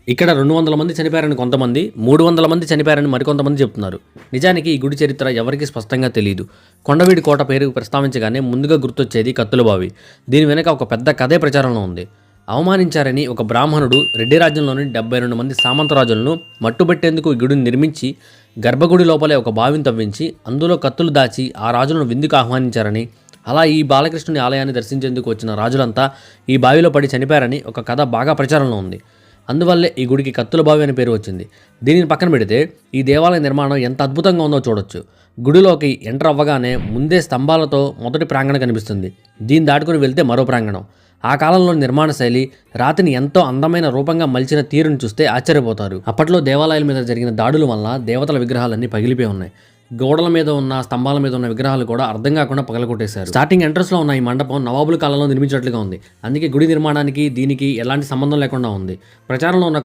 ఇక్కడ 200 మంది చనిపోయారని కొంతమంది, 300 మంది చనిపోయారని మరికొంతమంది చెప్తున్నారు. నిజానికి ఈ గుడి చరిత్ర ఎవరికీ స్పష్టంగా తెలియదు. కొండవీడి కోట పేరు ప్రస్తావించగానే ముందుగా గుర్తొచ్చేది కత్తులబావి. దీని వెనుక ఒక పెద్ద కథే ప్రచారంలో ఉంది. అవమానించారని ఒక బ్రాహ్మణుడు రెడ్డి రాజ్యంలోని 72 మంది సామంతరాజులను మట్టుబెట్టేందుకు ఈ గుడిని నిర్మించి గర్భగుడి లోపలే ఒక బావిని తవ్వించి అందులో కత్తులు దాచి ఆ రాజులను విందుకు ఆహ్వానించారని, అలా ఈ బాలకృష్ణుని ఆలయాన్ని దర్శించేందుకు వచ్చిన రాజులంతా ఈ బావిలో పడి చనిపోయారని ఒక కథ బాగా ప్రచారంలో ఉంది. అందువల్లే ఈ గుడికి కత్తుల బావి అనే పేరు వచ్చింది. దీనిని పక్కన పెడితే ఈ దేవాలయ నిర్మాణం ఎంత అద్భుతంగా ఉందో చూడొచ్చు. గుడిలోకి ఎంటర్ అవ్వగానే ముందే స్తంభాలతో మొదటి ప్రాంగణం కనిపిస్తుంది. దీన్ని దాటుకుని వెళ్తే మరో ప్రాంగణం. ఆ కాలంలో నిర్మాణ శైలి, రాతిని ఎంతో అందమైన రూపంగా మలిచిన తీరును చూస్తే ఆశ్చర్యపోతారు. అప్పట్లో దేవాలయాల మీద జరిగిన దాడుల వల్ల దేవతల విగ్రహాలన్నీ పగిలిపోయి ఉన్నాయి. గోడల మీద ఉన్న, స్తంభాల మీద ఉన్న విగ్రహాలు కూడా అర్థం కాకుండా పగలగొట్టేశారు. స్టార్టింగ్ ఎంట్రన్స్లో ఉన్న ఈ మండపం నవాబుల కాలంలో నిర్మించినట్లుగా ఉంది. అందుకే గుడి నిర్మాణానికి దీనికి ఎలాంటి సంబంధం లేకుండా ఉంది. ప్రచారంలో ఉన్న